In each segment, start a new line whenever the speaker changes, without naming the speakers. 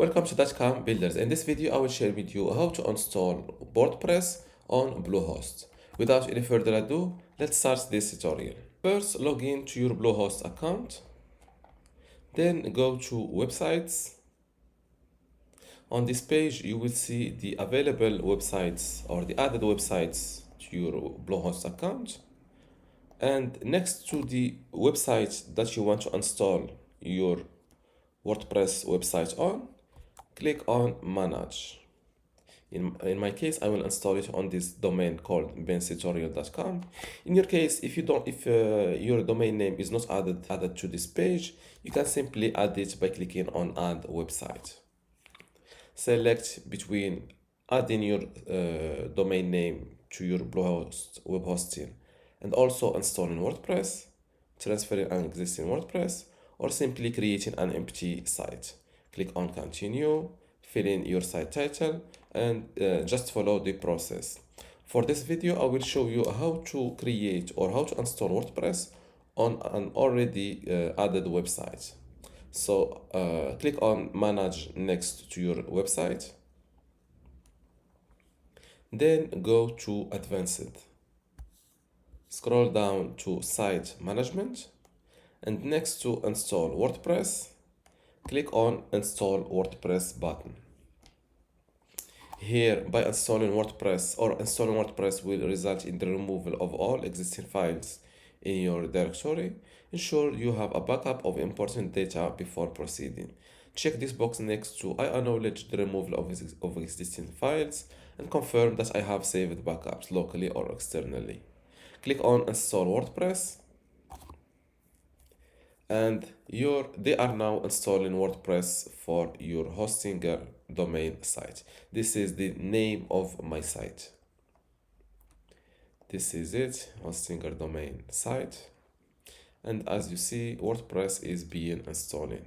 Welcome to dotcom.builders. In this video, I will share with you how to install WordPress on Bluehost. Without any further ado, let's start this tutorial. First, log in to your Bluehost account. Then go to websites. On this page, you will see the available websites or the added websites to your Bluehost account. And next to the website that you want to install your WordPress website on, click on Manage. In my case, I will install it on this domain called benstutorial.com. In your case, if your domain name is not added to this page, you can simply add it by clicking on Add Website. Select between adding your domain name to your Bluehost web hosting and also installing WordPress, transferring an existing WordPress, or simply creating an empty site. Click on Continue, fill in your site title, and just follow the process. For this video, I will show you how to create or how to install WordPress on an already added website. So click on Manage next to your website. Then go to Advanced. Scroll down to Site Management, and next to Install WordPress, click on Install WordPress button. Here, by installing WordPress will result in the removal of all existing files in your directory. Ensure you have a backup of important data before proceeding. Check this box next to I acknowledge the removal of existing files and confirm that I have saved backups locally or externally. Click on Install WordPress, and they are now installing WordPress for your Hostinger domain site. This is the name of my site. This is it, Hostinger domain site. And as you see, WordPress is being installed.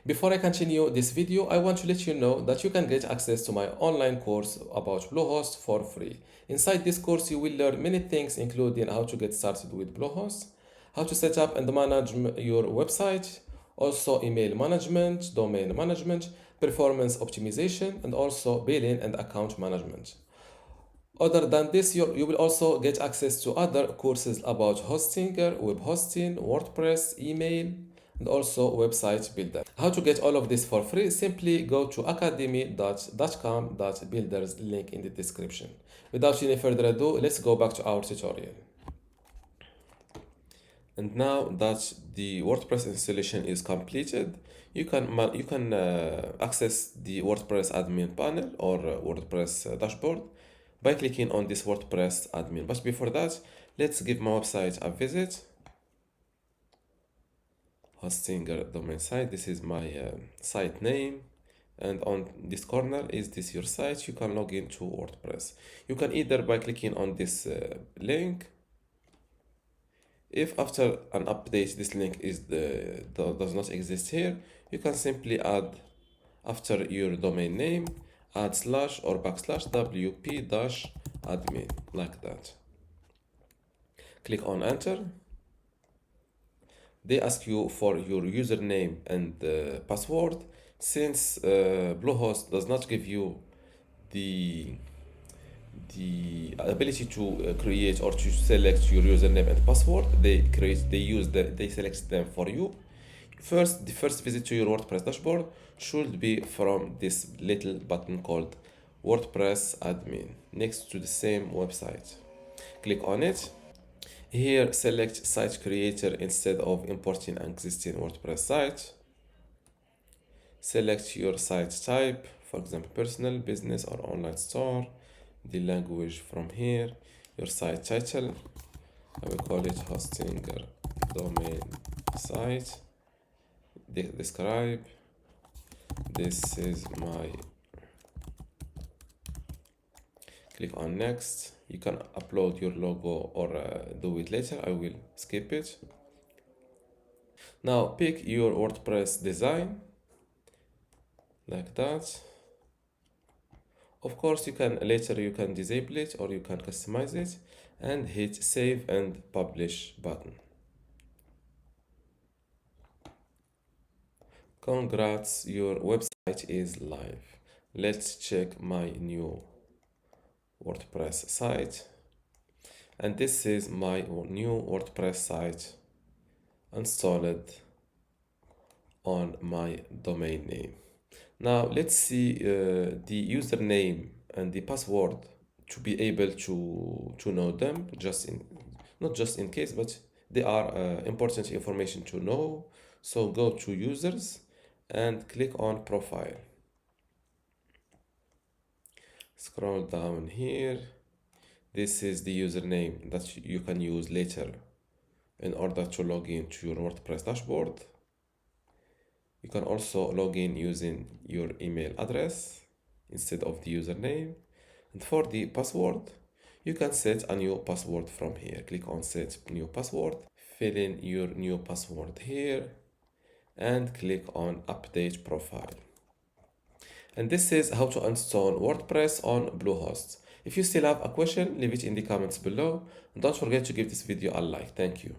Before I continue this video, I want to let you know that you can get access to my online course about Bluehost for free. Inside this course, you will learn many things, including how to get started with Bluehost, how to set up and manage your website, also email management, domain management, performance optimization, and also billing and account management. Other than this, you will also get access to other courses about Hostinger, web hosting, WordPress, email, and also website builder. How to get all of this for free? Simply go to academy.dotcom.builders, link in the description. Without any further ado, let's go back to our tutorial. And now that the WordPress installation is completed, you can access the WordPress admin panel or WordPress dashboard by clicking on this WordPress admin. But before that, let's give my website a visit. Hostinger domain site. This is my site name, and on this corner is this your site. You can log into WordPress. You can either by clicking on this link. If after an update this link does not exist here, you can simply add after your domain name, add / or / wp-admin, like that. Click on enter. They ask you for your username and password. Since Bluehost does not give you the ability to create or to select your username and password, they select them for you. The first visit to your WordPress dashboard should be from this little button called WordPress admin next to the same website. Click on it. Here, select site creator instead of importing an existing WordPress site. Select your site type, for example, personal, business, or online store. The language from here. Your site title, I will call it Hostinger domain site. Describe. This is my. Click on next. You can upload your logo or do it later. I will skip it. Now pick your WordPress design like that. Of course, you can disable it or you can customize it, and hit save and publish button. Congrats, your website is live. Let's check my new WordPress site. And this is my new WordPress site installed on my domain name. Now let's see the username and the password to be able to know them, not just in case, but they are important information to know. So go to users and click on profile. Scroll down here. This is the username that you can use later in order to log in to your WordPress dashboard. You can also log in using your email address instead of the username. And for the password, you can set a new password from here. Click on set new password, fill in your new password here, and click on update profile. And this is how to install WordPress on Bluehost. If you still have a question, leave it in the comments below. And don't forget to give this video a like. Thank you.